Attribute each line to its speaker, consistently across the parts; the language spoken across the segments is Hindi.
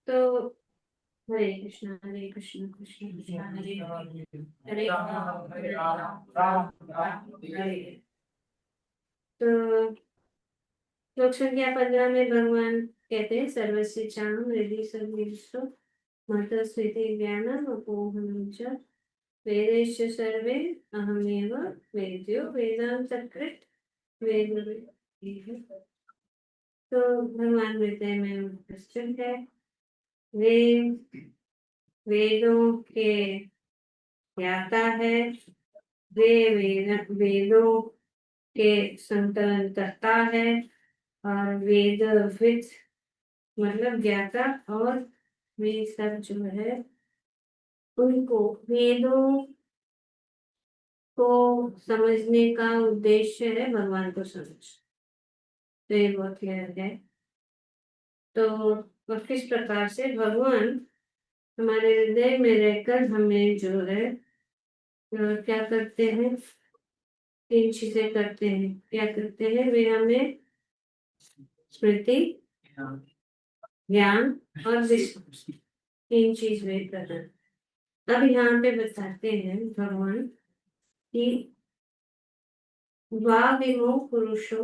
Speaker 1: तो हरे कृष्ण कृष्ण कृष्ण हरे हरे हरे राम राम राम हरे। तो श्लोक संख्या 15 में भगवान कहते हैं सर्वस्य चाम हृदि सर्वेषु मत स्मृति ज्ञानम अपोहनम च वेदेश सर्वे अहमेव वेद्यो वेदांतकृत वेद वेद। तो भगवान हृदय में उपस्थित है। वे वेदों के ज्ञाता है। वे वेदों के संकलन करता है। और वेदविद मतलब ज्ञाता। और वे सब जो है उनको वेदों को समझने का उद्देश्य है भगवान को समझ। तो ये बहुत क्लियर है। तो किस प्रकार से भगवान हमारे हृदय में रहकर हमें जो है क्या करते हैं, तीन चीजें करते हैं। क्या करते हैं वे? हमें स्मृति ज्ञान और विश्वास, तीन चीज वे कर रहे हैं। अब यहाँ पे बताते हैं भगवान कि द्वाविमो पुरुषो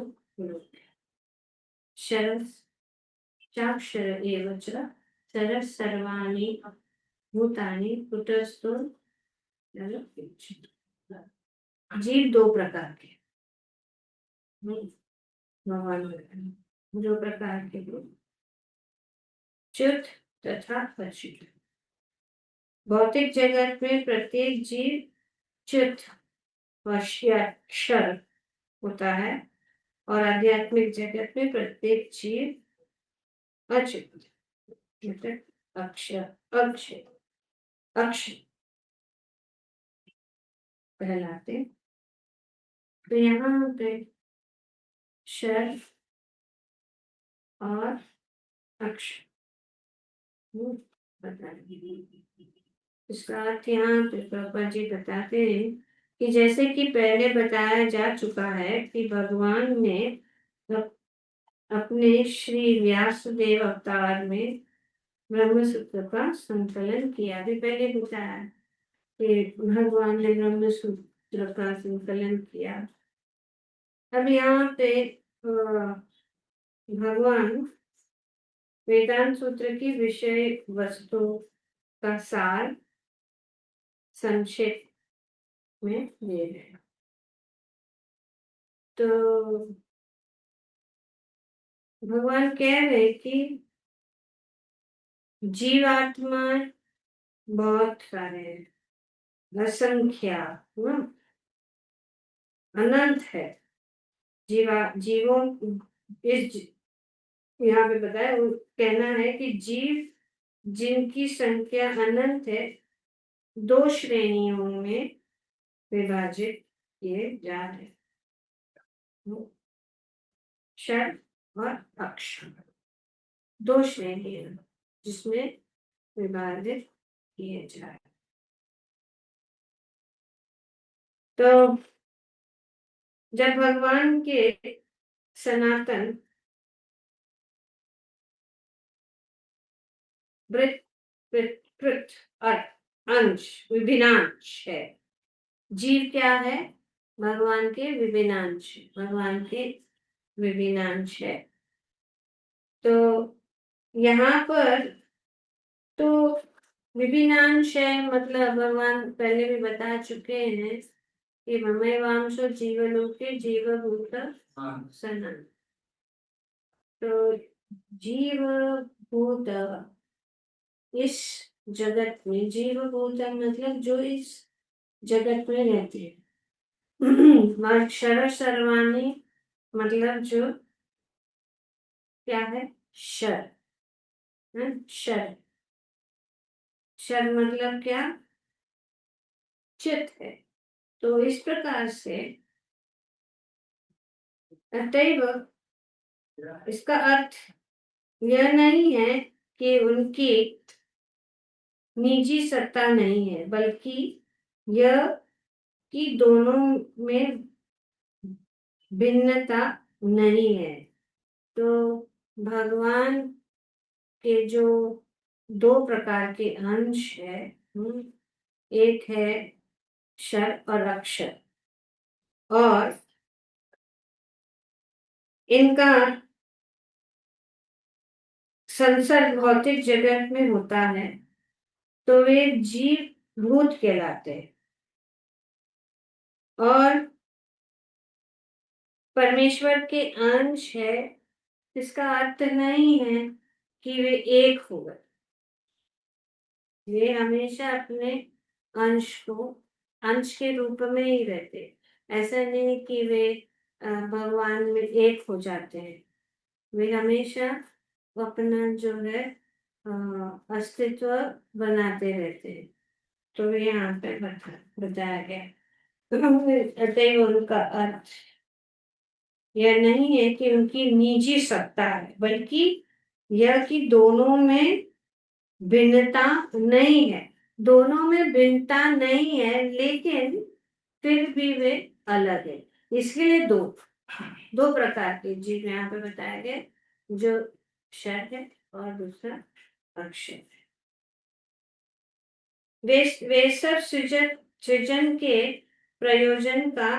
Speaker 1: शरस चाक्षर एव च सरस सर्वाणि भूतानि कुटस्थो। जीव दो प्रकार के भगवान दो प्रकार के च्युत तथा अच्युत। भौतिक जगत में प्रत्येक जीव च्युत क्षर होता है और आध्यात्मिक जगत में प्रत्येक जीव अच्युत मतलब अक्षर अक्षय अक्षय कहलाते। तो यहाँ पे क्षर और अक्षय इसका अर्थ यहाँ पे पापा जी बताते हैं कि जैसे कि पहले बताया जा चुका है कि भगवान ने अपने श्री व्यासदेव अवतार में ब्रह्म सूत्र का संकलन किया। अभी पहले बताया कि भगवान ने ब्रह्म सूत्र का संकलन किया। अब यहाँ पे भगवान वेदांत सूत्र की विषय वस्तु का सार संक्षेप में दे रहे हैं। तो भगवान कह रहे कि जीवात्मा बहुत सारे हैं, असंख्या अनंत है। जीवों इस यहाँ पे बताया कहना है कि जीव जिनकी संख्या अनंत है दो श्रेणियों में विभाजित किए जा रहे हैं, क्षर और अक्षर। दो श्रेणियां जिसमें विभाजित किए जा रहे। तो जब भगवान के सनातन अंश विभिन्नांश है। जीव क्या है? भगवान के विभिन्नांश, भगवान के विभिन्नांश है। तो यहाँ पर तो विभिन्नांश है मतलब भगवान पहले भी बता चुके हैं कि ममैवांशो जीवलोके जीवभूत सनन। तो जीवभूत इस जगत में, जीवभूत मतलब जो इस जगत में रहते हैं। क्षर सर्वाणी मतलब जो क्या है? शर। शर शर मतलब क्या? चित है। तो इस प्रकार से अतएव इसका अर्थ यह नहीं है कि उनकी निजी सत्ता नहीं है, बल्कि यह कि दोनों में भिन्नता नहीं है। तो भगवान के जो दो प्रकार के अंश है। एक है क्षर और अक्षर, और इनका संसर्ग भौतिक जगत में होता है तो वे जीव भूत कहलाते हैं। और परमेश्वर के अंश है, इसका अर्थ नहीं है कि वे एक हो गए। वे हमेशा अपने अंश को अंश के रूप में ही रहते। ऐसा नहीं कि वे भगवान में एक हो जाते हैं। वे हमेशा अपना जो है अस्तित्व बनाते रहते हैं। तो ये यहाँ पे बताया गया। अतएव उनका अर्थ यह नहीं है कि उनकी निजी सत्ता है, बल्कि यह कि दोनों में भिन्नता नहीं है। दोनों में भिन्नता नहीं है, लेकिन फिर भी वे अलग है। इसके लिए दो दो प्रकार के जीव यहाँ पे बताया गया, जो क्षर है और दूसरा अक्षर है। वे सब सृजन के प्रयोजन का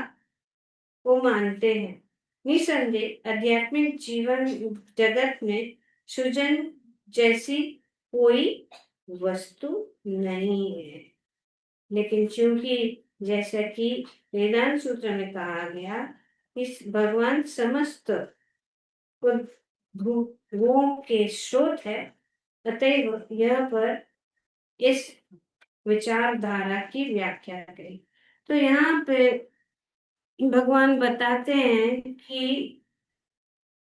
Speaker 1: वो मानते हैं। निसंदेह आध्यात्मिक जीवन जगत में सृजन जैसी कोई वस्तु नहीं है। लेकिन चूंकि जैसा कि वेदांत सूत्र में कहा गया, इस भगवान समस्त उद्भवों के स्रोत है, अतएव यह पर इस विचारधारा की व्याख्या करी। तो यहाँ पे भगवान बताते हैं कि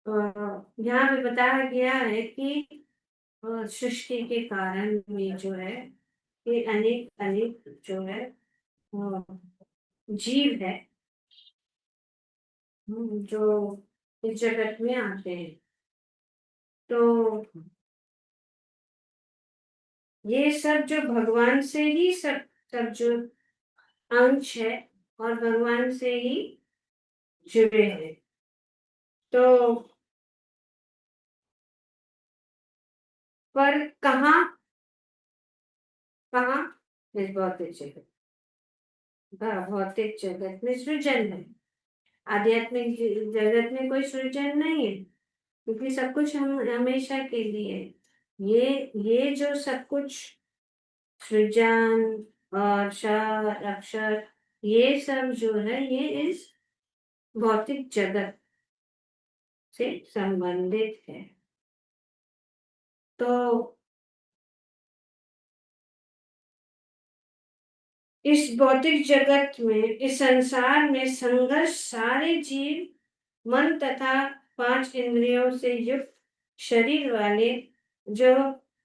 Speaker 1: यहाँ पे बताया गया है कि सृष्टि के कारण में जो है ये अनेक अनेक जो है जीव है, जो इस जगत में आते हैं। तो ये सब जो भगवान से ही सब सब जो अंश है और भगवान से ही जुड़े हैं। तो पर कहाँ कहाँ इस भौतिक जगत में सृजन है। आध्यात्मिक जगत में कोई सृजन नहीं है, क्योंकि सब कुछ हम हमेशा के लिए है। ये जो सब कुछ सृजन और क्षर अक्षर, ये सब जो है ये इस भौतिक जगत से संबंधित है। तो इस भौतिक जगत में, इस संसार में संघर्ष सारे जीव मन तथा 5 इंद्रियों से युक्त शरीर वाले जो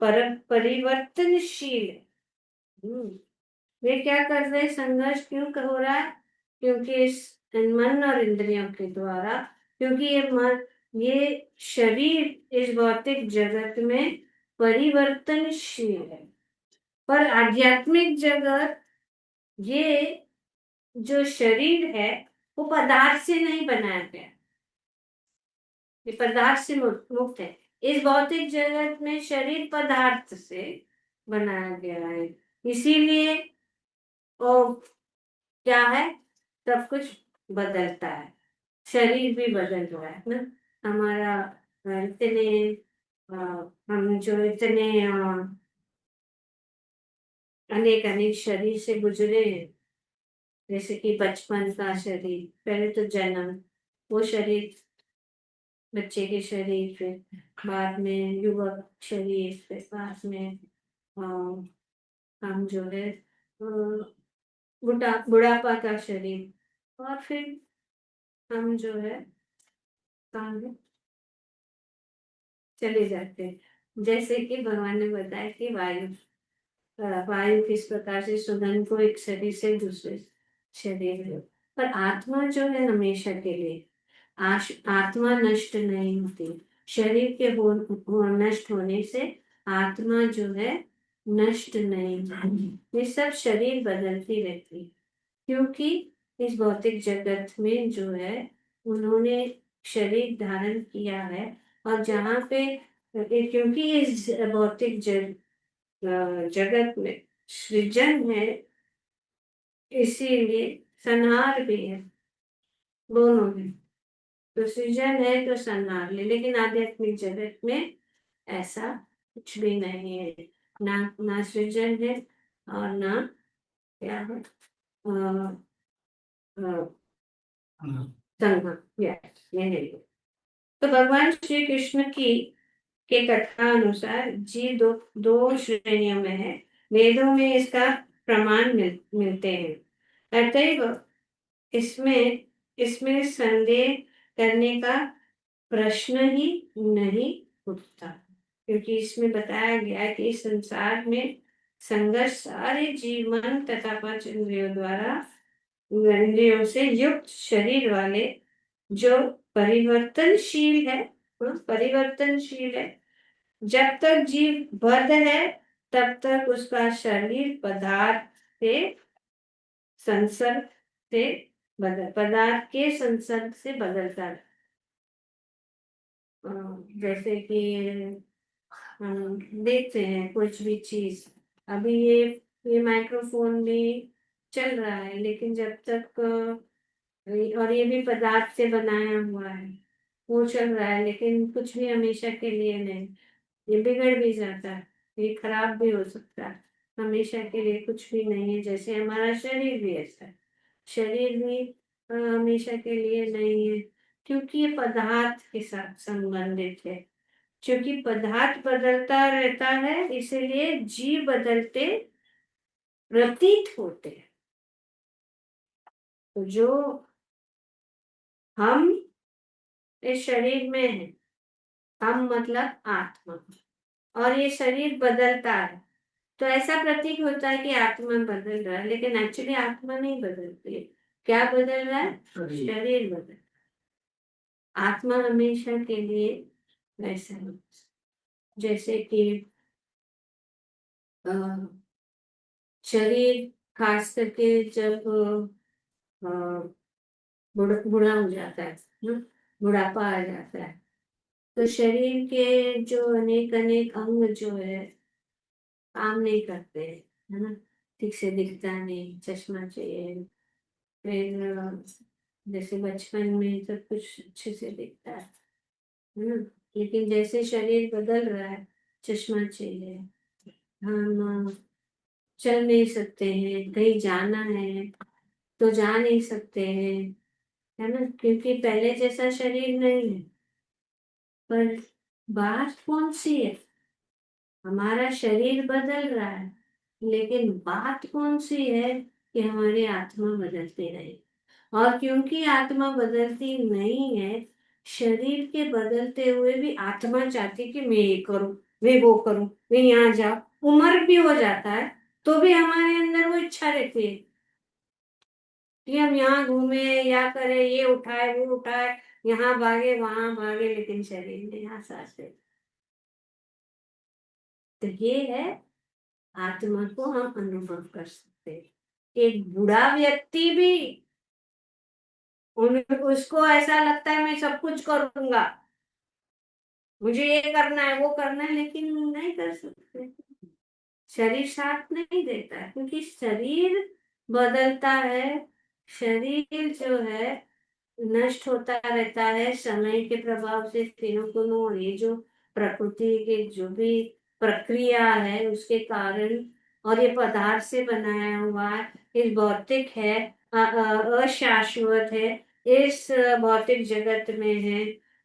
Speaker 1: परिवर्तनशील है। वे क्या कर रहे, संघर्ष क्यों हो रहा है? क्योंकि इस मन और इंद्रियों के द्वारा, क्योंकि ये शरीर इस भौतिक जगत में परिवर्तनशील है। पर आध्यात्मिक जगत, ये जो शरीर है वो पदार्थ से नहीं बनाया गया, ये पदार्थ से मुक्त है। इस भौतिक जगत में शरीर पदार्थ से बनाया गया है, इसीलिए वो क्या है, सब कुछ बदलता है। शरीर भी बदल रहा है ना हमारा। इतने हम जो इतने अनेक अनेक शरीर से गुजरे हैं, जैसे कि बचपन का शरीर, पहले तो जन्म, वो शरीर, बच्चे के शरीर, फिर बाद में युवक शरीर, फिर बाद में हम जो है बुढ़ापा का शरीर, और फिर हम जो है कहाँ है? चले जाते हैं। जैसे कि भगवान ने बताया कि वायु किस प्रकार से सुगंध को एक शरीर से दूसरे शरीर में, पर आत्मा जो है हमेशा के लिए, आत्मा नष्ट नहीं होती। शरीर के नष्ट होने से आत्मा जो है नष्ट नहीं होती। ये सब शरीर बदलती रहती, क्योंकि इस भौतिक जगत में जो है उन्होंने शरीर धारण किया है। और जहाँ पे क्योंकि इस भौतिक जगत में सृजन है, इसीलिए संहार भी है, दोनों है। तो सृजन है तो संहार ले, लेकिन आध्यात्मिक जगत में ऐसा कुछ भी नहीं है। ना सृजन है और ना क्या है, संहार, ये नहीं है। तो भगवान श्री कृष्ण की के कथा अनुसार जीव दो दो श्रेणियों में है। वेदों में इसका प्रमाण मिलते हैं। अतएव इसमें इसमें संदेह करने का प्रश्न ही नहीं उठता, क्योंकि इसमें बताया गया है कि इस संसार में संघर्ष सारे जीवन तथा पंच इंद्रियों द्वारा इंद्रियों से युक्त शरीर वाले जो परिवर्तनशील है, परिवर्तनशील है। जब तक जीव बद्ध है तब तक उसका शरीर संसर्ग से पदार्थ के संसर्ग से बदलता है। जैसे कि हम देखते हैं कुछ भी चीज, अभी ये माइक्रोफोन भी चल रहा है, लेकिन जब तक और ये भी पदार्थ से बनाया हुआ है, वो चल रहा है, लेकिन कुछ भी हमेशा के लिए नहीं। ये बिगड़ भी जाता है, ये खराब भी हो सकता है, हमेशा के लिए कुछ भी नहीं है। जैसे हमारा शरीर भी ऐसा है, शरीर भी हमेशा के लिए नहीं है, क्योंकि ये पदार्थ के साथ संबंधित है। क्योंकि पदार्थ बदलता रहता है, इसीलिए जीव बदलते प्रतीत होते हैं। तो जो हम इस शरीर में है, हम मतलब आत्मा, और ये शरीर बदलता है, तो ऐसा प्रतीक होता है कि आत्मा बदल रहा है, लेकिन एक्चुअली आत्मा नहीं बदलती है। क्या बदल रहा है? शरीर बदल। आत्मा हमेशा के लिए वैसा है। जैसे कि अ, शरीर खास करके जब अ, बुढ़ा हो जाता है, बुढ़ापा आ जाता है, तो शरीर के जो अनेक अनेक अंग जो है काम नहीं करते, है ना। ठीक से दिखता नहीं, चश्मा चाहिए। फिर जैसे बचपन में सब कुछ अच्छे से दिखता है ना, लेकिन जैसे शरीर बदल रहा है, चश्मा चाहिए। हम चल नहीं सकते हैं, कहीं जाना है तो जा नहीं सकते हैं, है ना, क्योंकि पहले जैसा शरीर नहीं है। पर बात कौन सी है? हमारा शरीर बदल रहा है, लेकिन बात कौन सी है कि हमारी आत्मा बदलती रहे। और क्योंकि आत्मा बदलती नहीं है, शरीर के बदलते हुए भी आत्मा चाहती कि मैं ये करूं, मैं वो करूं, मैं यहाँ जाऊं। उम्र भी हो जाता है तो भी हमारे अंदर वो इच्छा रहती है कि हम यहाँ घूमे या करें, ये उठाए वो उठाए, यहाँ भागे वहां भागे, लेकिन शरीर में यहाँ सांस ले। तो ये है, आत्मा को हम अनुभव कर सकते हैं। एक बूढ़ा व्यक्ति भी उसको ऐसा लगता है मैं सब कुछ करूंगा, मुझे ये करना है वो करना है, लेकिन नहीं कर सकते। शरीर साथ नहीं देता है, क्योंकि शरीर बदलता है। शरीर जो है नष्ट होता रहता है समय के प्रभाव से, तीनों को ये जो प्रकृति के जो भी प्रक्रिया है उसके कारण, और ये पदार्थ से बनाया हुआ है, इस भौतिक है, अशाश्वत है, इस भौतिक जगत में है,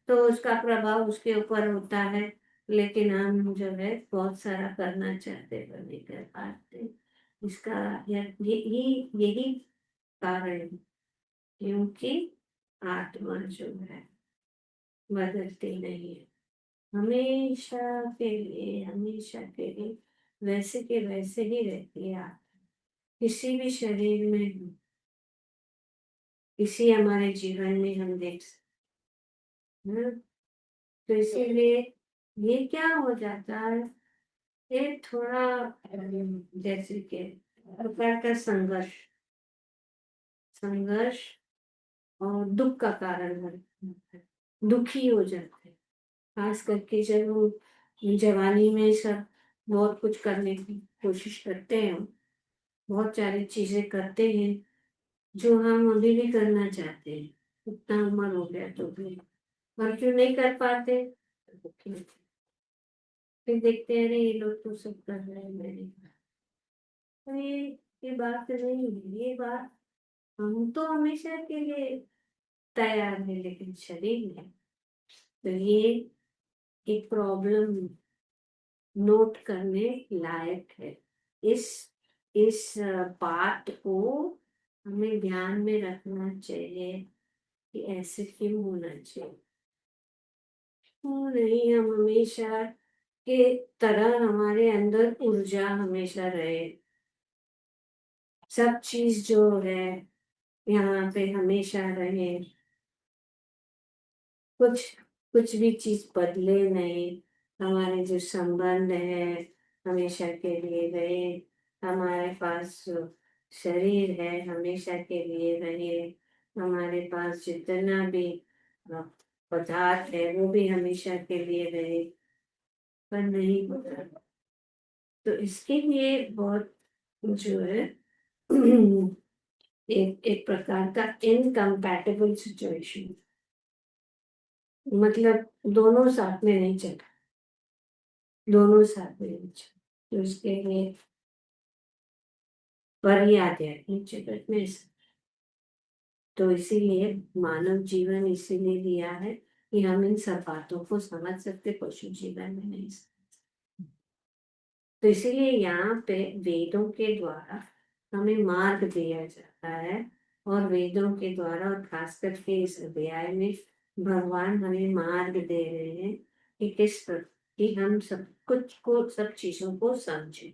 Speaker 1: तो उसका प्रभाव उसके ऊपर होता है। लेकिन हम जो है बहुत सारा करना चाहते पर नहीं कर पाते। इसका यही कारण है, क्योंकि आत्मा जो है बदलती नहीं है। हमेशा के लिए वैसे के वैसे ही रहती है आत्मा, किसी भी शरीर में हो, किसी हमारे जीवन में हम देख सकते हैं। तो इसीलिए ये क्या हो जाता है, ये थोड़ा जैसे कि प्रकार का संघर्ष संघर्ष और दुख का कारण बनता है, दुखी हो जाते हैं। खास करके जब वो जवानी में सब बहुत कुछ करने की कोशिश करते हैं, बहुत सारी चीजें करते हैं जो हम अभी भी करना चाहते हैं, उतना उम्र हो गया तो भी, और क्यों नहीं कर पाते। फिर देखते हैं, अरे ये लोग तो सब कर रहे हैं, मैंने तो ये बात नहीं है, ये बात हम तो हमेशा के लिए तैयार है, लेकिन शरीर नहीं। तो ये एक प्रॉब्लम नोट करने लायक है। इस इस बात को हमें ध्यान में रखना चाहिए कि ऐसे क्यों होना चाहिए। क्यों नहीं हम हमेशा के तरह हमारे अंदर ऊर्जा हमेशा रहे, सब चीज जो है यहाँ पे हमेशा रहे, कुछ कुछ भी चीज बदले नहीं, हमारे जो संबंध है हमेशा के लिए रहे, हमारे पास जो शरीर है हमेशा के लिए रहे, हमारे पास जितना भी अ, पदार्थ है वो भी हमेशा के लिए रहे, पर नहीं होता। तो इसके लिए बहुत जो है एक प्रकार का इनकम्पैटिबल सिचुएशन, मतलब दोनों साथ में नहीं चल, दोनों साथ में नहीं चल। तो इसके लिए पर ही आध्यात्मिक जगत में तो इसीलिए मानव जीवन इसीलिए दिया है कि हम इन सब बातों को समझ सकते, पशु जीवन में नहीं समझ। तो इसीलिए यहाँ पे वेदों के द्वारा हमें मार्ग दिया जाता है, और वेदों के द्वारा और खास करके इस अध्याय में भगवान हमें मार्ग दे रहे हैं कि कि हम सब कुछ को, सब चीजों को समझें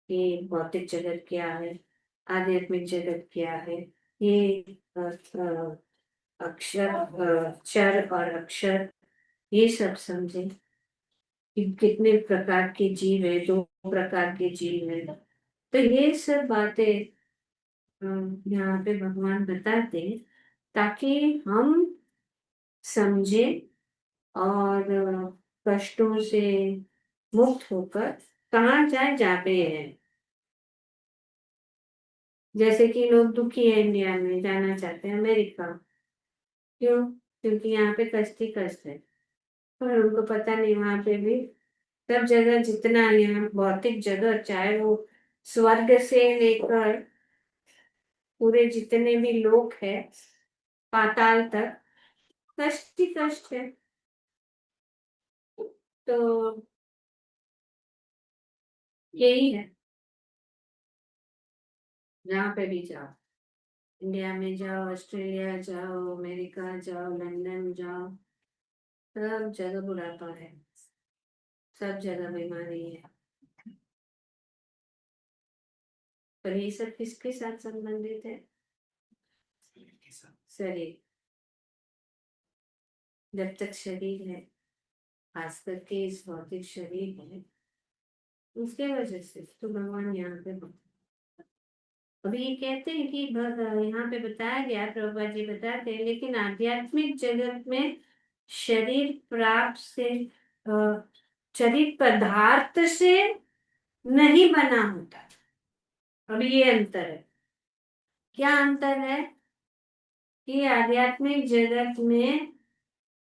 Speaker 1: कि भौतिक जगत क्या है, आध्यात्मिक जगत क्या है, ये अक्षर चर और अक्षर, ये सब समझें कि कितने प्रकार के जीव है, दो प्रकार के जीव है। तो ये सब बातें यहाँ पे भगवान बताते हैं ताकि हम समझे और कष्टों से मुक्त होकर कहाँ जाए जहाँ पे है। जैसे कि लोग दुखी है, इंडिया में जाना चाहते हैं अमेरिका, क्यों? क्योंकि यहाँ पे कष्ट ही कष्ट है, पर उनको पता नहीं वहां पे भी सब जगह जितना यहाँ भौतिक जगह, चाहे वो स्वर्ग से लेकर पूरे जितने भी लोग हैं पाताल तक, कष्ट ही कष्ट है। तो यही है, जहाँ पे भी जाओ, इंडिया में जाओ, ऑस्ट्रेलिया जाओ, अमेरिका जाओ, लंदन जाओ, सब जगह बुढ़ापा है, सब जगह बीमारी है। पर ये सब किसके साथ संबंधित है? शरीर। जब तक शरीर है, खास करके इस भौतिक शरीर है, उसके वजह से तो भगवान यहाँ पे अभी ये कहते हैं कि यहाँ पे बताया गया, प्रभुपाद जी बताते हैं, लेकिन आध्यात्मिक जगत में शरीर प्राप्त से शरीर पदार्थ से नहीं बना होता। अभी ये अंतर है। क्या अंतर है? कि आध्यात्मिक जगत में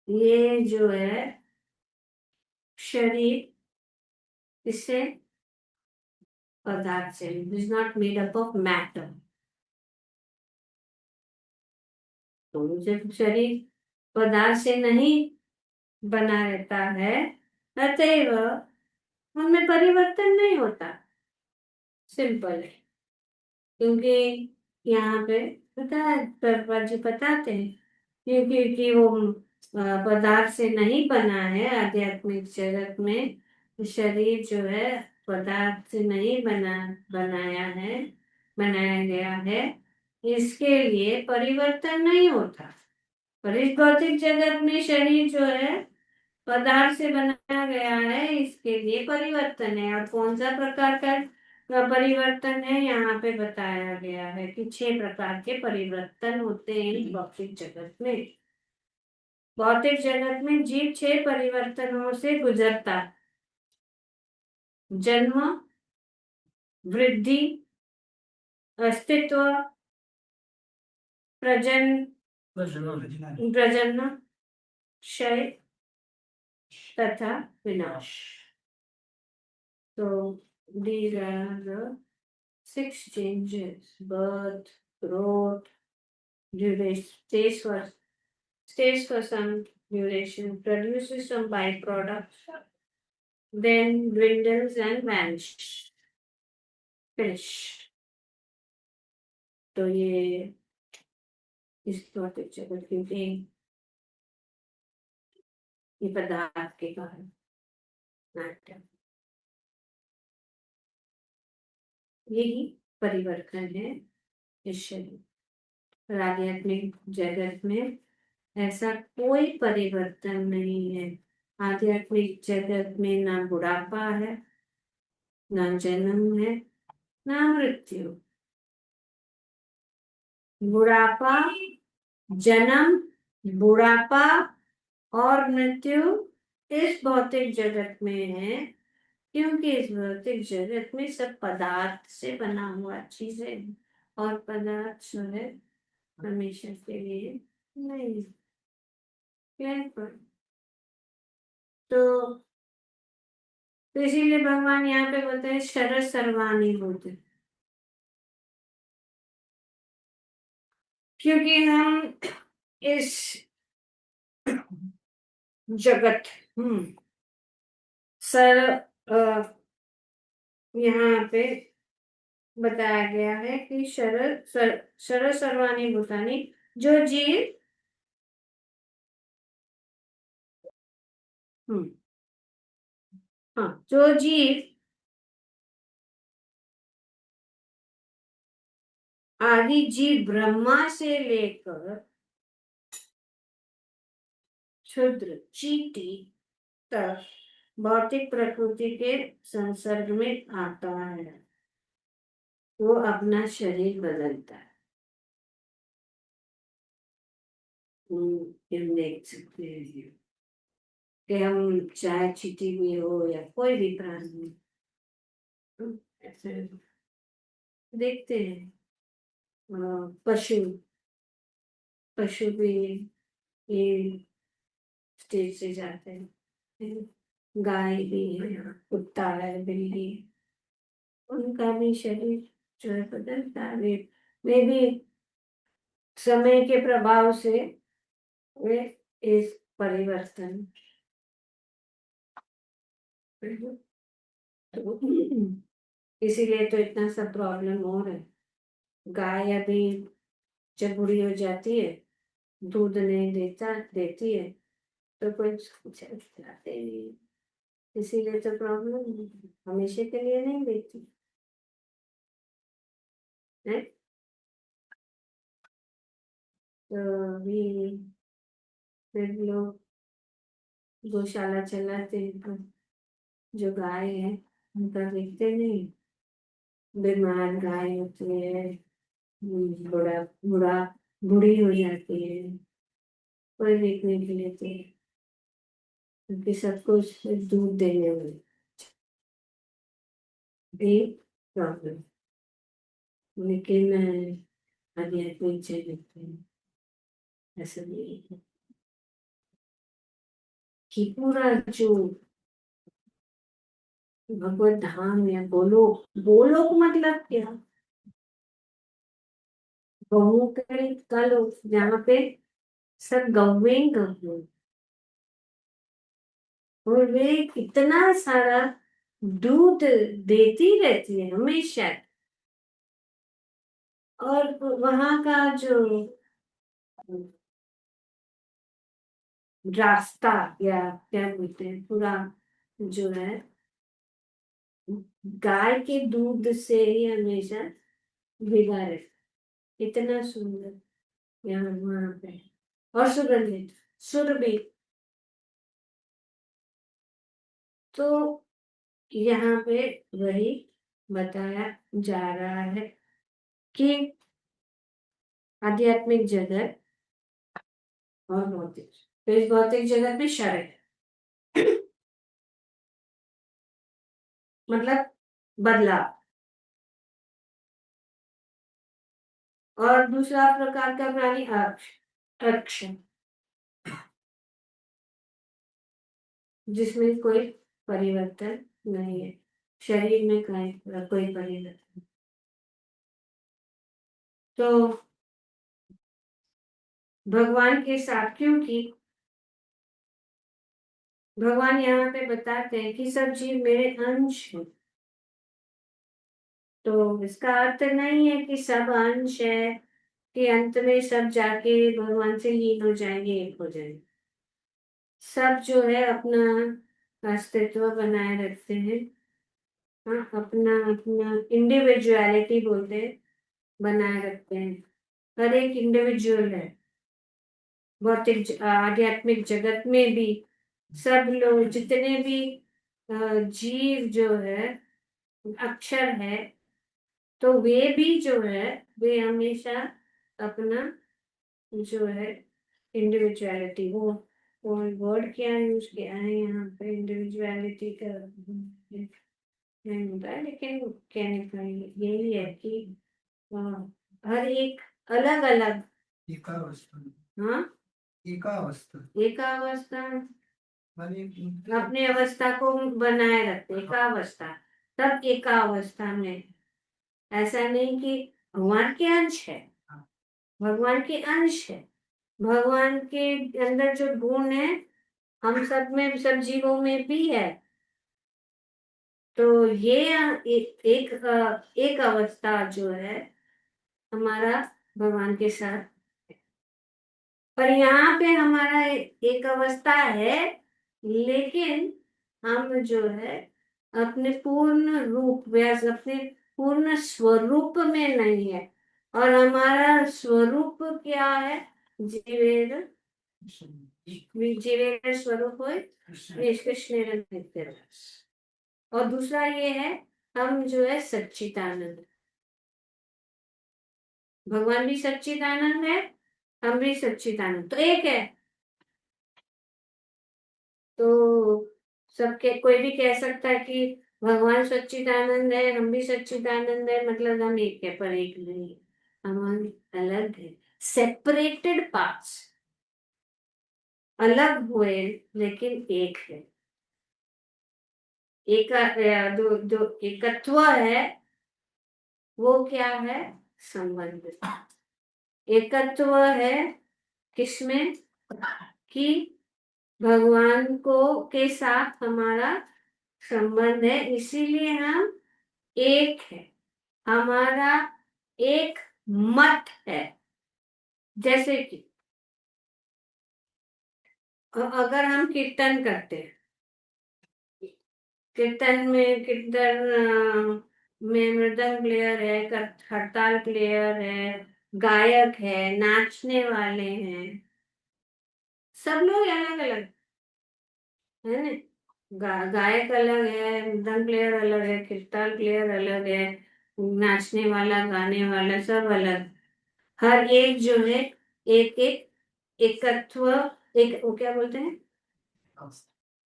Speaker 1: ये जो है शरीर, इससे पदार्थ से, is not made up of matter. तो जब शरीर पदार्थ से नहीं बना रहता है, अतएव उनमें परिवर्तन नहीं होता। सिंपल है। क्योंकि यहाँ पे पता है, प्रभुपाद जी बताते हैं क्योंकि वो पदार्थ से नहीं बना है, आध्यात्मिक जगत में शरीर जो है पदार्थ से नहीं बनाया गया है, इसके लिए परिवर्तन नहीं होता। पर इस भौतिक जगत में शरीर जो है पदार्थ से बनाया गया है, इसके लिए परिवर्तन है। और कौन सा प्रकार का परिवर्तन है यहाँ पे बताया गया है कि 6 प्रकार के परिवर्तन होते हैं इस भौतिक जगत में। भौतिक जगत में जीव 6 परिवर्तनों से गुजरता है। जन्म, वृद्धि, अस्तित्व, प्रजनन, क्षय तथा विनाश। So these are the 6 changes: birth, growth, duration, stays for some duration, produces some byproducts, then dwindles and vanishes. Finish. तो ये इस टॉपिक क्योंकि ये पदार्थ के कारण नाट्य, यही परिवर्तन है इस शरीर। आध्यात्मिक जगत में ऐसा कोई परिवर्तन नहीं है। आध्यात्मिक जगत में ना बुढ़ापा है, ना जन्म है, ना मृत्यु। बुढ़ापा, जन्म, बुढ़ापा और मृत्यु इस भौतिक जगत में है, क्योंकि इस भौतिक जगत में सब पदार्थ से बना हुआ चीजें, और पदार्थ जो है हमेशा के लिए नहीं। तो इसीलिए भगवान यहाँ पे बोलते हैं शरद सर्वाणी होते, क्योंकि हम इस जगत सर यहाँ पे बताया गया है कि शरद सर्वाणी भूतानी, जो जीव जो जीव आदि जीव ब्रह्मा से लेकर क्षुद्र चींटी तक भौतिक प्रकृति के संसर्ग में आता है, वो अपना शरीर बदलता है। हम देख सकते हैं कि हम चाहे चींटी भी हो या कोई भी प्राणी, ऐसे देखते हैं। पशु भी ये स्टेज से जाते हैं। गाय भी है, कुत्ता है, बिल्ली, उनका भी शरीर जो है बदलता है। वे भी समय के प्रभाव से वे इस परिवर्तन, इसीलिए तो इतना सब प्रॉब्लम हो रहा है। गाय अभी जब बुरी हो जाती है, दूध नहीं देती है, तो कोई खिलाते नहीं, इसीलिए तो प्रॉब्लम हमेशा के लिए नहीं देती है। तो अभी फिर लोग गौशाला चलाते हैं, तो जो गाय है उनका देखते नहीं, बीमार गाय होती है, बुढ़ा बुढ़ा बूढ़ी हो जाती है, कोई देखने के लिए तो, क्योंकि सब कुछ दूध देने वाले भी प्रॉब्लम। लेकिन आध्यात्मिक जगत में ऐसा नहीं है कि पूरा जो भगवत धाम या गोलोक, गोलोक मतलब क्या? गऊ का लोग, जहाँ पे सब गौवें गऊ, और वे कितना सारा दूध देती रहती है हमेशा। और वहां का जो रास्ता या क्या बोलते हैं, पूरा जो है गाय के दूध से ही हमेशा भिगा रहे, इतना सुंदर यहाँ वहां पे, और सुगंधित सुर भी। तो यहाँ पे वही बताया जा रहा है कि आध्यात्मिक जगत और भौतिक, तो इस भौतिक जगत में शरीर, मतलब बदलाव। और दूसरा प्रकार का प्राणी अक्ष, अक्ष, जिसमें कोई परिवर्तन नहीं है, शरीर में कोई परिवर्तन। तो भगवान के साथ, क्योंकि भगवान यहाँ पे बताते हैं कि सब जीव मेरे अंश हैं। तो इसका अर्थ नहीं है कि सब अंश है कि अंत में सब जाके भगवान से लीन हो जाएंगे, एक हो जाएंगे। सब जो है अपना अस्तित्व बनाए रखते हैं। हाँ, अपना अपना इंडिविजुअलिटी बोलते हैं, बनाए रखते हैं। हर एक इंडिविजुअल है। भौतिक आध्यात्मिक जगत में भी सब लोग, जितने भी जीव जो है, अक्षर है, तो वे भी जो है, वे हमेशा अपना जो है इंडिविजुअलिटी, वो वर्ड क्या यूज किया है यहाँ पे, इंडिविजुअलिटी का नहीं होता है, लेकिन कहने का यही है कि अ, हर एक अलग अलग
Speaker 2: एकावस्था।
Speaker 1: हाँ,
Speaker 2: एकावस्था।
Speaker 1: एकावस्था अपने अवस्था को बनाए रखते, एकावस्था। सब एकावस्था में, ऐसा नहीं कि भगवान के अंश है, भगवान के अंश है। भगवान के अंदर जो गुण है हम सब में, सब जीवों में भी है। तो ये एक अवस्था जो है हमारा भगवान के साथ। पर यहाँ पे हमारा एक अवस्था है, लेकिन हम जो है अपने पूर्ण रूप या अपने पूर्ण स्वरूप में नहीं है। और हमारा स्वरूप क्या है? जीवेर, जीवेर स्वरूप हो कृष्ण नित्य। और दूसरा ये है, हम जो है सच्चिदानंद। भगवान भी सच्चिदानंद है, हम भी सच्चिदानंद, तो एक है। तो सबके, कोई भी कह सकता है कि भगवान सच्चिदानंद है, हम भी सच्चिदानंद है, मतलब हम एक है, पर एक नहीं। हम अलग है, सेपरेटेड पार्ट्स, अलग हुए लेकिन एक है। एक दो दो एकत्व है, वो क्या है? संबंध। एकत्व है किसमें? कि भगवान को के साथ हमारा संबंध है, इसीलिए हम एक है। हमारा एक मत है। जैसे कि अगर हम कीर्तन करते हैं, कीर्तन में मृदंग प्लेयर है, हड़ताल प्लेयर है, गायक है, नाचने वाले हैं, सब लोग अलग अलग है ना। गायक अलग है, मृदंग प्लेयर अलग है, कीर्तन प्लेयर अलग है, नाचने वाला, गाने वाला सब अलग। हर एक जो है एक एक एकत्व, एक वो क्या बोलते हैं?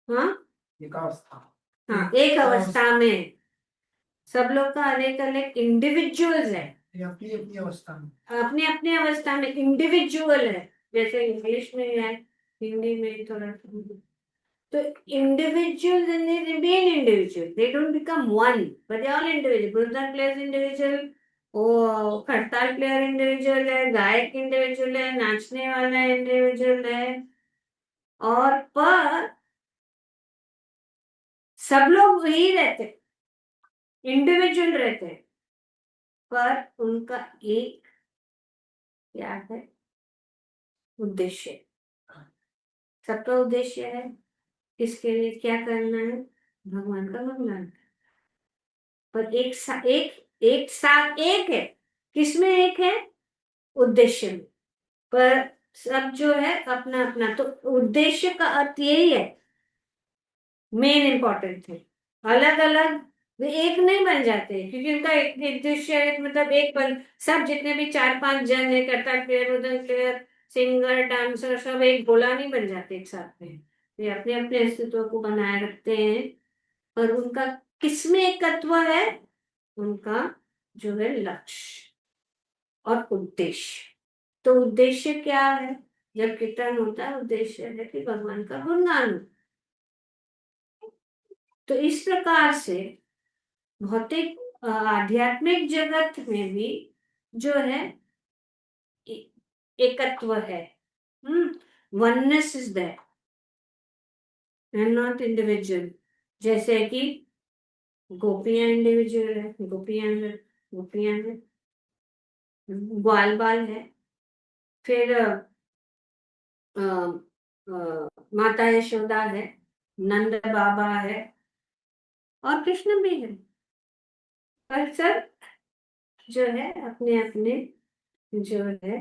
Speaker 1: हाँ,
Speaker 2: एकावस्था।
Speaker 1: हाँ, एक अवस्था में सब लोग का अलग अलग इंडिविजुअल्स है,
Speaker 2: अपनी अपनी अवस्था में,
Speaker 1: अपने अपने अवस्था में इंडिविजुअल है। जैसे इंग्लिश में है, हिंदी में थोड़ा। तो individuals and they remain individual. They don't become one, but they are all individual. Brother plays individual, वो खड़ताल प्लेयर इंडिविजुअल है, गायक इंडिविजुअल है, नाचने वाला इंडिविजुअल है। और पर सब लोग वही रहते, इंडिविजुअल रहते हैं, पर उनका एक क्या है? उद्देश्य। सबका उद्देश्य है किसके लिए क्या करना है? भगवान का भगवान। पर एक साथ एक है, किसमें एक है? उद्देश्य में। पर सब जो है अपना अपना, तो उद्देश्य का अर्थ यही है, मेन इंपॉर्टेंट थे। अलग अलग वे एक नहीं बन जाते, क्योंकि उनका एक उद्देश्य है, मतलब एक बन, सब जितने भी चार पांच जन है, करतार प्लेयर, उदन प्लेयर, सिंगर, डांसर, सब एक गोला नहीं बन जाते एक साथ में। वे अपने अपने अस्तित्व को बनाए रखते हैं, और उनका किसमें एकत्व है? उनका जो है लक्ष्य और उद्देश्य। तो उद्देश्य क्या है? जब कीर्तन होता है, उद्देश्य है कि भगवान का गुणगान हो। तो इस प्रकार से भौतिक आध्यात्मिक जगत में भी जो है एकत्व है। Oneness is there and not individual. जैसे कि गोपियां इंडिविजुअल है, गोपियां है, ग्वाल बाल है, फिर अ, माता यशोदा है, नंद बाबा है और कृष्ण भी है। पर सब जो है अपने अपने जो है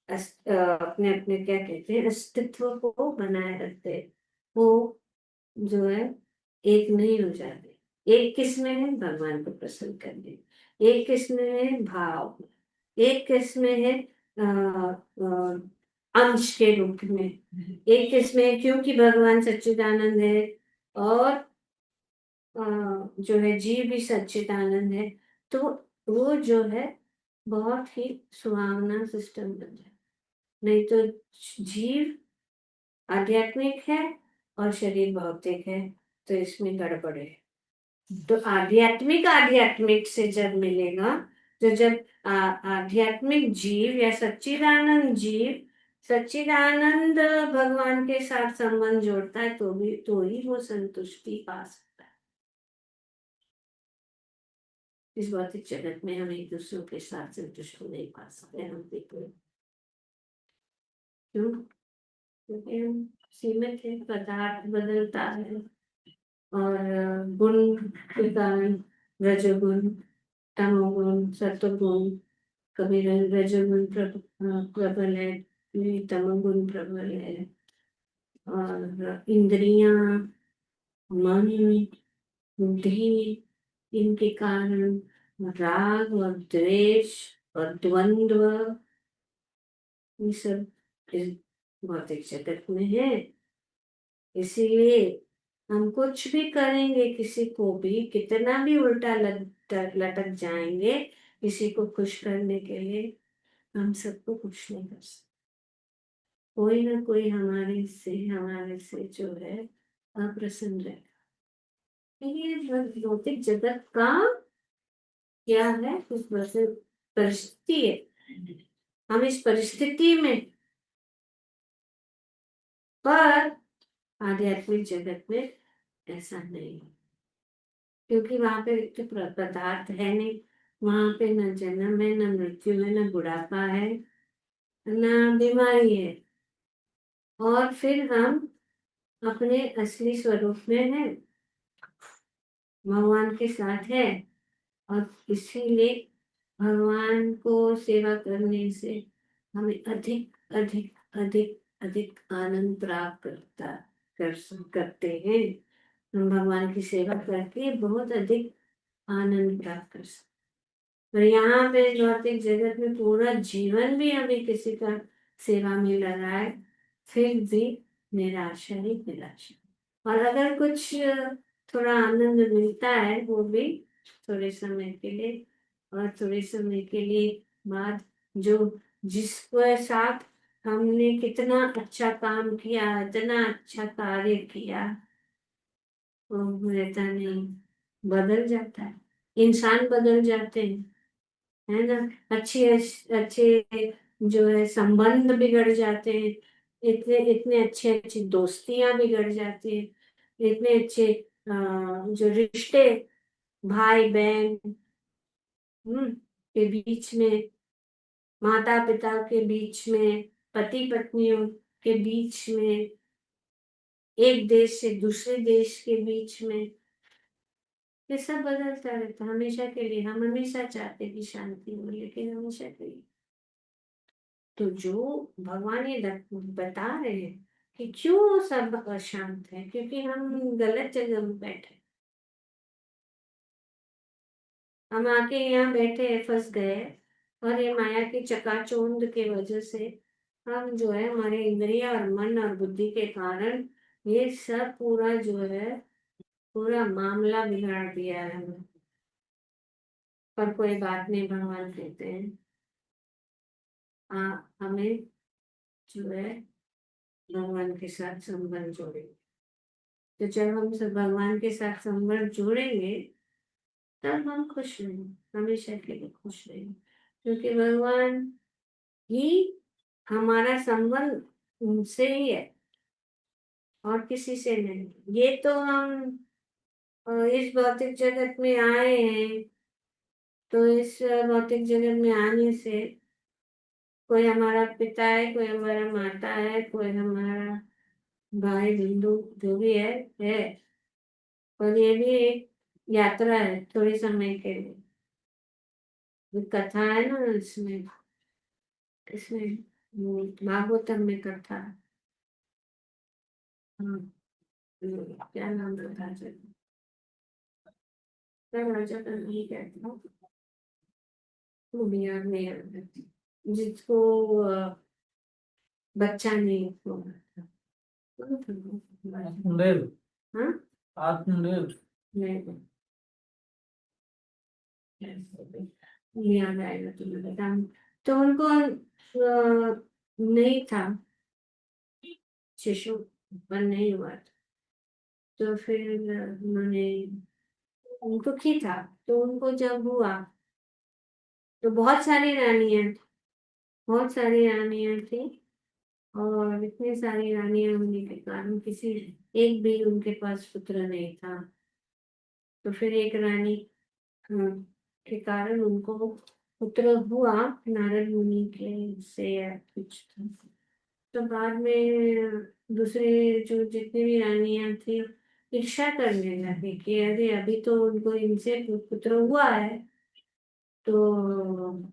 Speaker 1: अपने अपने क्या कहते हैं अस्तित्व को बनाए रखते हैं। वो जो है एक नहीं हो जाते। एक किस्म है भगवान को प्रसन्न करने, एक किस्म है भाव, एक किस्म है अंश के रूप में, एक किस्म है क्योंकि भगवान सच्चिदानंद है और जो है जीव भी सच्चिदानंद है। तो वो जो है बहुत ही सुहावना सिस्टम बन जाए। नहीं तो जीव आध्यात्मिक है और शरीर भौतिक है, तो इसमें गड़बड़ है। तो आध्यात्मिक आध्यात्मिक से जब मिलेगा, तो जब आध्यात्मिक जीव या सच्चिदानंद जीव सच्चिदानंद भगवान के साथ संबंध जोड़ता है, तो ही वो संतुष्टि पा सकता है। इस भौतिक जगत में हम एक दूसरों के साथ संतुष्ट नहीं पा सकते। हम देखो क्यों? क्योंकि हम सीमित है, पदार्थ बदलता है और गुण के कारण रजोगुण, तमोगुण, सत्वगुण, कभी रजोगुण प्रबल है, कभी तमोगुण प्रबल है। और इंद्रियां, मन, बुद्धि, इनके कारण राग और द्वेष और द्वंद्व, ये सब इस भौतिक जगत में है। इसीलिए हम कुछ भी करेंगे, किसी को भी कितना भी उल्टा लटक जाएंगे किसी को खुश करने के लिए, हम सबको खुश नहीं कर सकते। कोई ना कोई हमारे से जो है अप्रसन्न रहेगा। ये भौतिक जगत का क्या है? इस परिस्थिति है। हम इस परिस्थिति में, पर आध्यात्मिक जगत में ऐसा नहीं है, क्योंकि वहां पे तो पदार्थ है नहीं। वहां पे न जन्म है, न मृत्यु है, न बुढ़ापा है, न बीमारी है। और फिर हम अपने असली स्वरूप में है, भगवान के साथ है। और इसीलिए भगवान को सेवा करने से हमें अधिक अधिक अधिक अधिक आनंद प्राप्त करते हैं। हम भगवान की सेवा करके बहुत अधिक आनंद प्राप्त कर सकते। और यहाँ पे भौतिक जगत में पूरा जीवन भी हमें किसी का सेवा में लगा है, फिर भी निराशा ही निराशा। और अगर कुछ थोड़ा आनंद मिलता है, वो भी थोड़े समय के लिए, और थोड़े समय के लिए बाद जो जिसके साथ हमने कितना अच्छा काम किया, इतना अच्छा कार्य किया, वो रहता नहीं, बदल जाता है। इंसान बदल जाते हैं, है ना। अच्छे अच्छे जो है संबंध बिगड़ जाते हैं, इतने इतने अच्छे अच्छी दोस्तियां बिगड़ जाती हैं, इतने अच्छे जो रिश्ते, भाई बहन के बीच में, माता पिता के बीच में, पति पत्नियों के बीच में, एक देश से दूसरे देश के बीच में, ये सब बदलता रहता हमेशा के लिए। हम हमेशा चाहते कि शांति हो, लेकिन हमेशा के लिए। तो जो भगवान ये बता रहे हैं कि क्यों सब अशांत है, क्योंकि हम गलत जगह में बैठे। हम आके यहाँ बैठे फंस गए, और ये माया की चकाचौंध के वजह से हम जो है हमारे इंद्रिय और मन और बुद्धि के कारण ये सब पूरा जो है पूरा मामला बिगाड़ दिया है हमने। पर कोई बात नहीं, भगवान कहते हैं हमें जो है भगवान के साथ संबंध जोड़ेंगे। तो जब हम सब भगवान के साथ संबंध जोड़ेंगे तब हम खुश रहेंगे, हमेशा के लिए खुश रहेंगे, क्योंकि भगवान ही हमारा संबंध उनसे ही है और किसी से नहीं। ये तो हम इस भौतिक जगत में आए हैं, तो इस भौतिक जगत में आने से कोई हमारा पिता है, कोई हमारा माता है, कोई हमारा भाई बंधु जो भी है। और ये भी एक यात्रा है थोड़े समय के लिए। जो कथा है ना इसमें इसमें भागवतम में कथा है। हाँ, क्या नाम था राजा का नहीं कहता, वो भी याद नहीं आ रहा। जिसको बच्चा नहीं हुआ था।
Speaker 2: आत्मदेव।
Speaker 1: हाँ
Speaker 2: आत्मदेव।
Speaker 1: नहीं, याद आएगा तुम्हें बता। तो उनको नहीं था, शिशु पर नहीं हुआ था। तो फिर उन्होंने उनको की था। तो उनको जब हुआ तो बहुत सारी रानियां थी। और इतनी सारी रानियां होने के कारण किसी एक भी उनके पास पुत्र नहीं था। तो फिर एक रानी के कारण उनको पुत्र हुआ, नारद मुनि के से या कुछ था। तो बाद में दूसरे जो जितनी भी रानियां थी ईर्ष्या करने लगी कि अरे अभी तो उनको इनसे पुत्र हुआ है, तो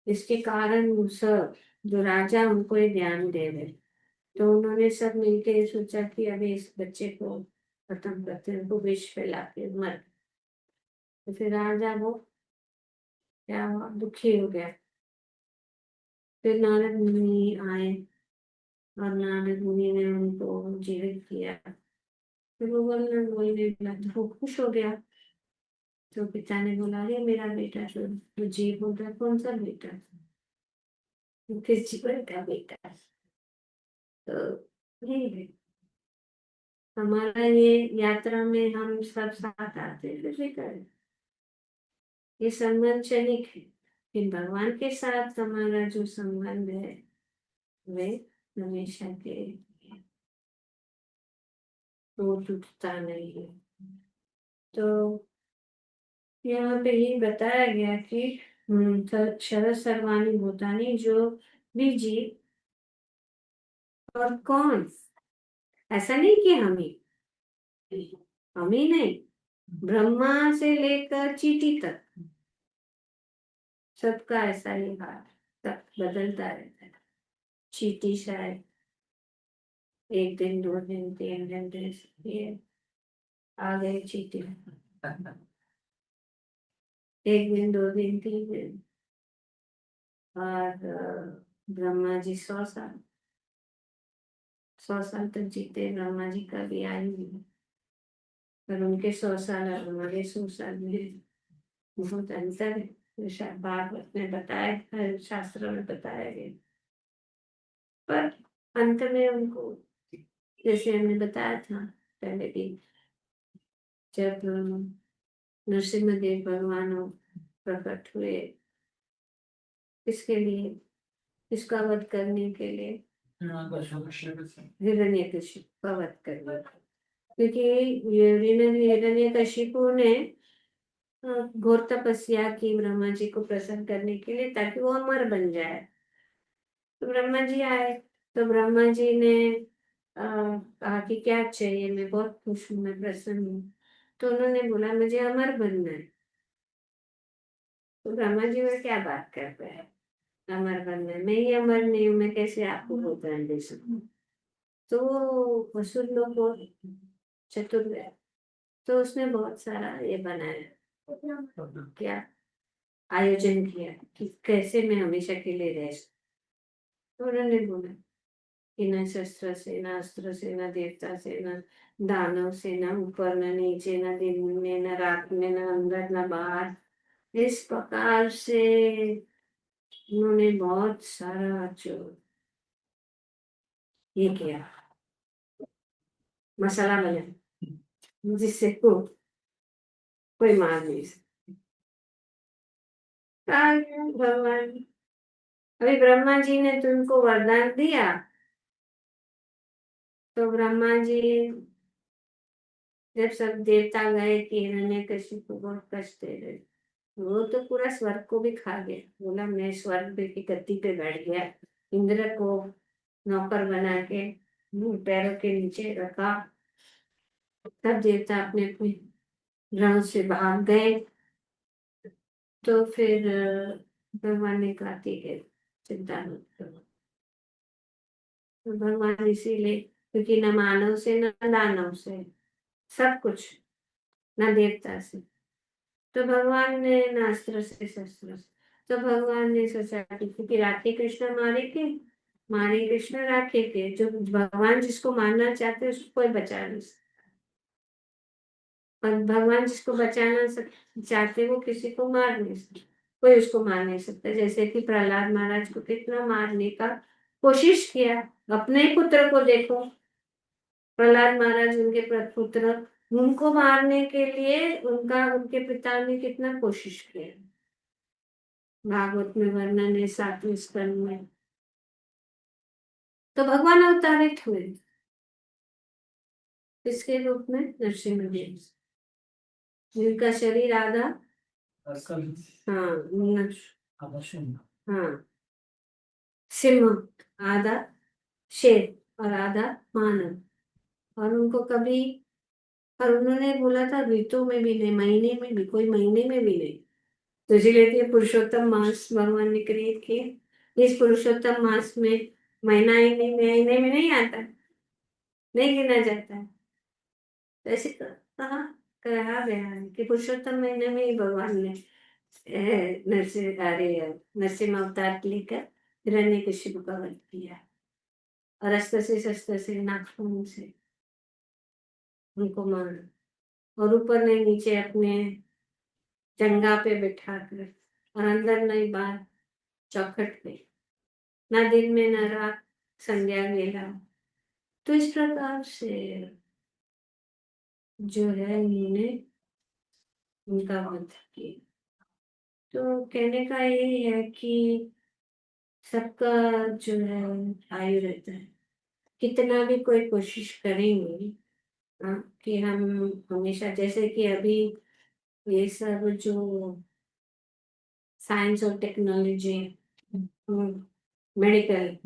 Speaker 1: इसके कारण सब जो राजा उनको ये ध्यान दे रहे। तो उन्होंने सब मिलके ये सोचा कि अभी इस बच्चे को खत्म करते हैं, उनको विष फैला के मर। तो फिर राजा वो क्या हुआ, दुखी हो गया। फिर नारद मुनि आए और नारद मुनि ने उनको जीवित किया। फिर वो बोलने लगा तो वो खुश हो गया। तो पिता ने बोला अरे मेरा बेटा तो जीव हो गया, कौन सा बेटा, किस जीवन का बेटा। तो यही है हमारा ये यात्रा में हम सब साथ आते हैं, फिर भी करें। ये संबंध क्षणिक है, फिर भगवान के साथ हमारा जो संबंध है वे हमेशा के लिए, वो टूटता नहीं है। तो यहाँ पे ये बताया गया कि शरद सर्वाणी भूतानी, जो भी जीव और कौन, ऐसा नहीं कि हम ही नहीं, ब्रह्मा से लेकर चींटी तक सबका ऐसा ही हाल, सब बदलता रहता है। चींटी शायद एक दिन, 2 दिन, 3 दिन रह सकती है, आ गए चींटी। एक दिन, 2 दिन, 3 दिन। और ब्रह्मा जी 100 साल तक जीते। ब्रह्मा जी का भी आयु है, पर उनके 100 साल और हमारे 100 साल में बहुत अंतर है। तो शायद भागवत में बताया, हर शास्त्रों में बताया गया। पर अंत में उनको, जैसे हमने बताया था पहले भी, जब नरसिम्हा देव भगवान प्रकट हुए, किसके लिए, किसका वध करने के लिए, हिरण्यकशिपु का वध करने, क्योंकि हिरण्यकशिपु ने घोर तपस्या की ब्रह्मा जी को प्रसन्न करने के लिए, ताकि वो अमर बन जाए। तो ब्रह्मा जी आए, तो ब्रह्मा जी ने कहा कि क्या चाहिए, मैं बहुत खुश हूँ, मैं प्रसन्न हूँ। तो उन्होंने बोला मुझे अमर बनना है। तो ब्रह्मा जी में क्या बात कर रहे हैं, अमर बनना है, मैं ही अमर नहीं हूँ, मैं कैसे आपको वरदान दे सकूं। तो वो असुर लोग बहुत चतुर है, तो उसने बहुत सारा ये बनाया, क्या आयोजन किया कि कैसे मैं हमेशा के लिए रह सकूं। तो उन्होंने बोला कि न शस्त्र से, न अस्त्र से, न देवता से, न दानव से, न ऊपर न नीचे, न दिन में न रात में, न अंदर न बाहर। इस प्रकार से उन्होंने बहुत सारा जो ये किया, मसाला बना, जिससे कोई मार नहीं सकता। भगवान, अभी ब्रह्मा जी ने तुमको वरदान दिया, तो ब्रह्मा जी जब सब देवता गए कि हिरण्यकशिपु को बहुत कष्ट दे रहे, वो तो पूरा स्वर्ग को भी खा गया। बोला मैं स्वर्ग की गद्दी पे बैठ गया, इंद्र को नौकर बना के पैरों के नीचे रखा। तब देवता अपने अपने ग्रहों से भाग गए। तो फिर भगवान ने कहा ठीक है, चिंता मत करो। तो भगवान इसीलिए, क्योंकि न मानव से न दानव से, सब कुछ, न देवता से, तो भगवान ने न अस्त्र से शस्त्र से, तो भगवान ने सोचा कि क्योंकि राधे कृष्ण मारे कृष्ण राखे के, जो भगवान जिसको मारना चाहते उसको कोई बचा नहीं सकता। और भगवान जिसको बचाना चाहते वो किसी को मार नहीं सकते, कोई उसको मार नहीं सकता। जैसे कि प्रहलाद महाराज को कितना मारने का कोशिश किया, अपने ही पुत्र को देखो, प्रहलाद महाराज उनके पुत्र, उनको मारने के लिए उनके पिता ने कितना कोशिश किया। भागवत में वर्णन है 7वें स्कंद में। तो भगवान अवतारित हुए इसके रूप में, नरसिंहदेव, जिनका शरीर आधा, हाँ हाँ सिंह, आधा शेर और आधा मानव। और उनको कभी, और उन्होंने बोला था ऋतु में भी नहीं, महीने में भी, कोई महीने में भी नहीं। तो इसलिए ये पुरुषोत्तम मास भगवान ने क्रिएट किए। इस पुरुषोत्तम मास में महीना ही नहीं, महीने में नहीं आता, नहीं गिना जाता है। तो ऐसे कहा कहा गया है कि पुरुषोत्तम महीने में ही भगवान ने नरसिंह अवतार लेकर हिरण्यकशिपु का वध किया, और अस्त्र से शस्त्र से, नाखून से उनको मारा, और ऊपर नहीं नीचे अपने जंगा पे बिठा कर, और अंदर नहीं बाहर चौखट पे, ना दिन में ना रात, संध्या वेला। तो इस प्रकार से जो है उन्होंने उनका वध किया। तो कहने का यही है कि सबका जो है आयु रहता है, कितना भी कोई कोशिश करेंगे, कि हम हमेशा, जैसे कि अभी ये सब जो साइंस और टेक्नोलॉजी, मेडिकल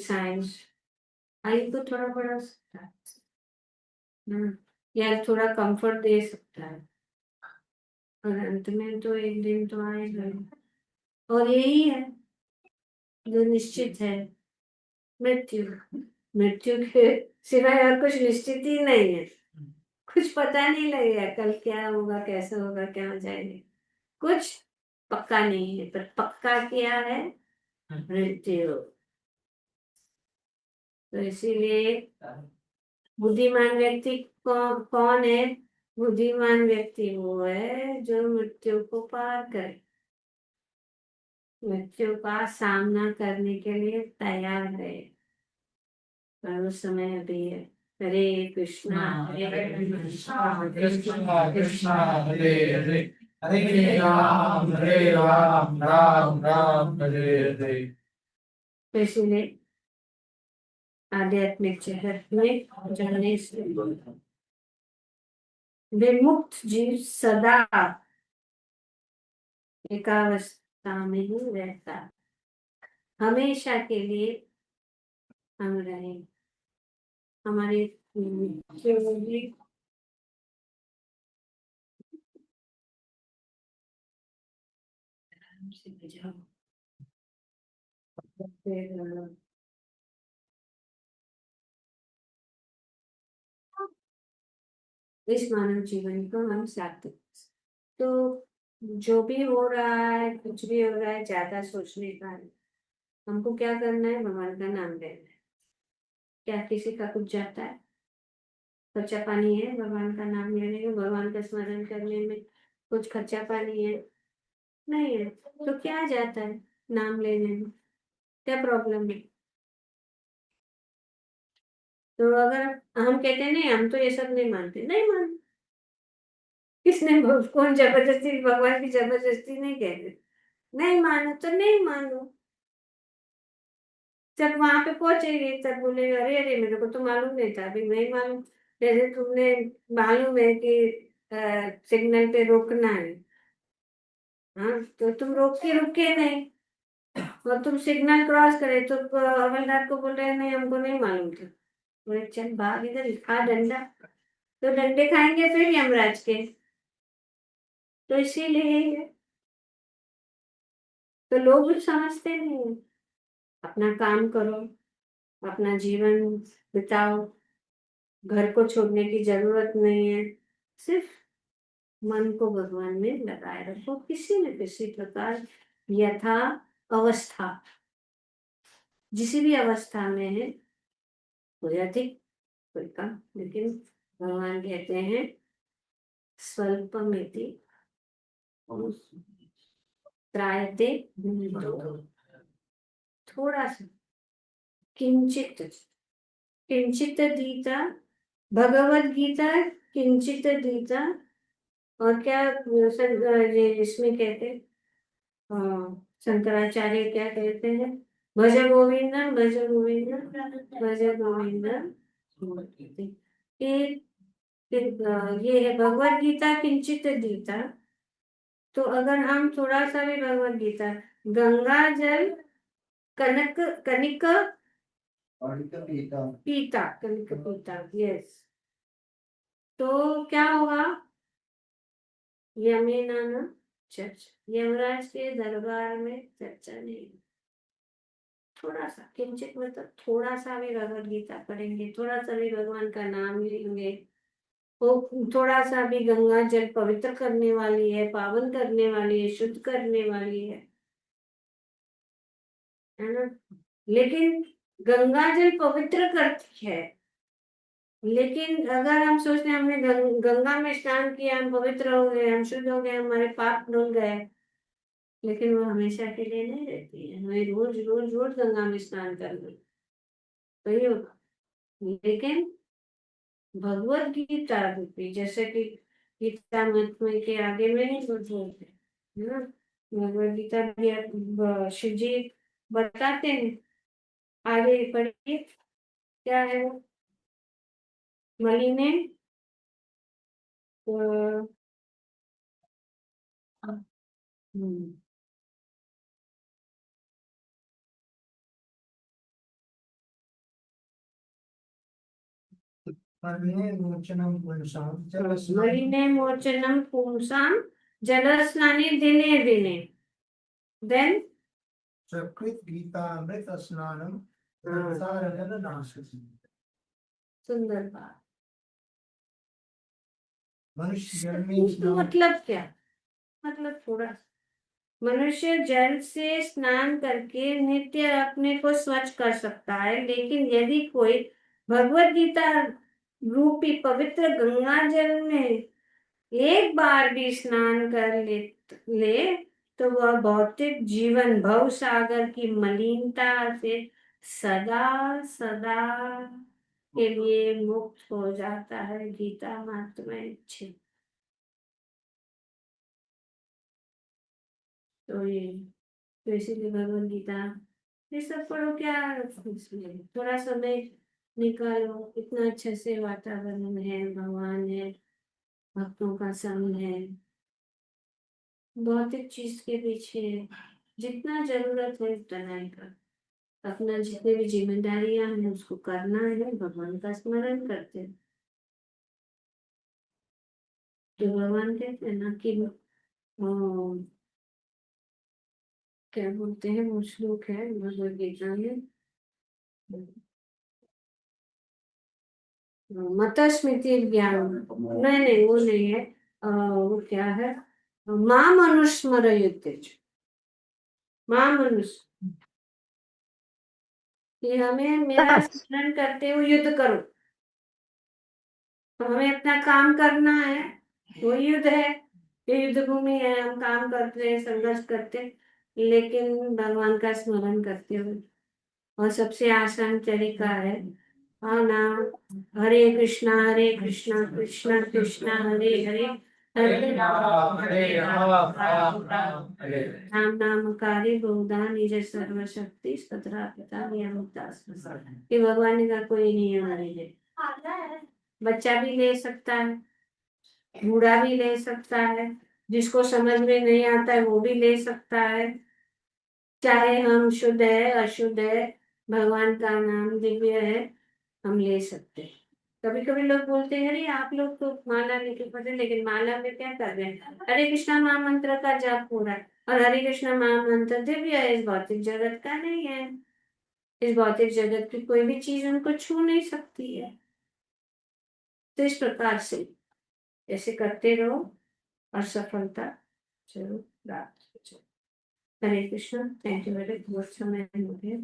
Speaker 1: साइंस, आयु को थोड़ा बढ़ा सकता है, या थोड़ा कंफर्ट दे सकता है, और अंत में तो एक दिन तो आएगा। और यही है जो निश्चित है, मृत्यु। मृत्यु के सिवाय और कुछ निश्चित ही नहीं है। कुछ पता नहीं लगेगा कल क्या होगा, कैसे होगा, क्या हो जाएगा, कुछ पक्का नहीं है। पर पक्का क्या है, मृत्यु। तो इसीलिए बुद्धिमान व्यक्ति कौन है? बुद्धिमान व्यक्ति वो है जो मृत्यु को पार करे, मृत्यु का सामना करने के लिए तैयार है। पर उस समय अभी है। हरे कृष्णा हरे
Speaker 2: कृष्णा कृष्णा कृष्णा हरे हरे, हरे राम राम राम हरे हरे।
Speaker 1: तो इसलिए आध्यात्मिक जगत में जाने से विमुक्त जीव सदा एकावस्था में ही रहता, हमेशा के लिए हम रहे। हमारे जो भी से बचाओ। फिर इस मानव जीवन को हम सार्थक, तो जो भी हो रहा है, कुछ भी हो रहा है, ज्यादा सोचने का नहीं। हमको क्या करना है? भगवान का नाम लेना है। क्या किसी का कुछ जाता है? खर्चा पानी है भगवान का नाम लेने में, भगवान का स्मरण करने में कुछ खर्चा पानी है? नहीं है। तो क्या जाता है नाम लेने में? क्या प्रॉब्लम है? तो अगर हम कहते हैं नहीं, हम तो ये सब नहीं मानते, नहीं मानते। किसने कौन जबरदस्ती, भगवान की जबरदस्ती नहीं कहते। नहीं मानो तो नहीं मानो। जब वहां पे पहुंचेंगे तब बोलेगा अरे अरे मेरे को तो मालूम नहीं था, अभी नहीं मालूम। जैसे तुमने मालूम है कि सिग्नल पे रोकना है, हाँ, तो तुम रुके नहीं, और तुम सिग्नल क्रॉस करे तो हवलदार को बोल रहे नहीं हमको नहीं मालूम था। बोले चल भाग इधर, खा डंडा। तो डंडे खाएंगे फिर यमराज के। तो इसीलिए यही है। तो लोग कुछ समझते नहीं हैं। अपना काम करो, अपना जीवन बिताओ, घर को छोड़ने की जरूरत नहीं है। सिर्फ मन को भगवान में लगाए रखो, किसी न किसी प्रकार, यथा अवस्था, जिस भी अवस्था में है, कोई अधिक कोई कम, लेकिन भगवान कहते हैं स्वल्पमेति त्रायते भूमितो, थोड़ा सा, किंचित, किंचित दीता, भगवत गीता किंचित दीता। और क्या ये इसमें कहते हैं, शंकराचार्य क्या कहते हैं? भज गोविंदम भज गोविंदम भज गोविंदम। ये ये है भगवत गीता किंचित गीता। तो अगर हम थोड़ा सा भी भगवत गीता, गंगा जल कनक कनिक पीता, कनिक पीता, यस, तो क्या होगा? यमे नाना चर्च, यमराज के दरबार में चर्चा नहीं। थोड़ा सा किंचित मतलब थोड़ा सा भी भगवत गीता पढ़ेंगे, थोड़ा सा भी भगवान का नाम लेंगे, वो थोड़ा सा भी गंगा जल पवित्र करने वाली है, पावन करने वाली है, शुद्ध करने वाली है ना? लेकिन गंगा जल पवित्र करती है, लेकिन अगर हम सोचते हैं हमने गंगा में स्नान किया, हम पवित्र हो गए, हम शुद्ध हो गए, हमारे पाप धुल गए, लेकिन वो हमेशा के लिए नहीं रहती है, हमें रोज रोज रोज गंगा में स्नान करना, तो ये होगा। लेकिन भगवत गीता रूपी, जैसे कि गीता महात्म्य के आगे में ही कुछ बोलते हैं, है ना? भगवत गीता भी शिव जी बताते हैं। आगे पढ़िए, क्या है वो? मलिने अ, हम्म, मलिने मोचनम पुंसाम जलस्नाने दिने दिने। देन
Speaker 2: सकृत गीतामृत स्नानम संसारजन नाशति।
Speaker 1: सुंदर बात।
Speaker 2: मनुष्य जल में स्नान,
Speaker 1: मतलब क्या? मतलब थोड़ा, मनुष्य जल से स्नान करके नित्य अपने को स्वच्छ कर सकता है, लेकिन यदि कोई भगवत गीता रूपी पवित्र गंगा जल में एक बार भी स्नान कर ले तो वह भौतिक जीवन भव सागर की मलिनता से सदा सदा के लिए मुक्त हो जाता है। गीता महात्म्य 6। तो ये, तो इसीलिए भगवत गीता ये सब पढ़ो, क्या इसमें थोड़ा समय निकालो, इतना अच्छे से वातावरण है, भगवान है, भक्तों का संग है, भौतिक चीज के पीछे जितना जरूरत है उतना ही कर, अपना जितने भी जिम्मेदारियां हैं उसको करना है, भगवान का स्मरण करते हैं। तो भगवान कहते हैं ना कि क्या बोलते हैं, वो श्लोक है भगवद गीता में, मतस्मृति ज्ञान, नहीं नहीं वो नहीं है, वो क्या है, माम अनुस्मरयुते, माम अनुस कि हमें मेरा स्मरण करते हुए युद्ध करो। तो हमें अपना काम करना है, वो युद्ध है, ये युद्ध भूमि है, हम काम करते हैं, संघर्ष करते हैं, लेकिन भगवान का स्मरण करते हुए। और सबसे आसान तरीका है हाँ ना, हरे कृष्णा कृष्णा कृष्णा हरे हरे, हरे राम राम राम
Speaker 2: हरे
Speaker 1: राम नाम कार्य बहुधा निज सर्वशक्ति सतरा पिता नियमितास। ये भगवान का कोई नियम नहीं है। बच्चा भी ले सकता है, बूढ़ा भी ले सकता है, जिसको समझ में नहीं आता है वो भी ले सकता है। चाहे हम शुद्ध है अशुद्ध है, भगवान का नाम दिव्य है, हम ले सकते हैं। कभी कभी लोग बोलते हैं अरे आप लोग तो माला लेके पढ़े, लेकिन माला में क्या कर रहे हैं, हरे कृष्णा महामंत्र का जाप हो रहा है, और हरे कृष्णा महामंत्र दिव्य है, इस भौतिक जगत का नहीं है। इस भौतिक जगत की कोई भी चीज उनको छू नहीं सकती है। तो इस प्रकार से ऐसे करते रहो और सफलता जरूर प्राप्त हो जाए। Hare Krishna. Thank you very much. समय हो गया।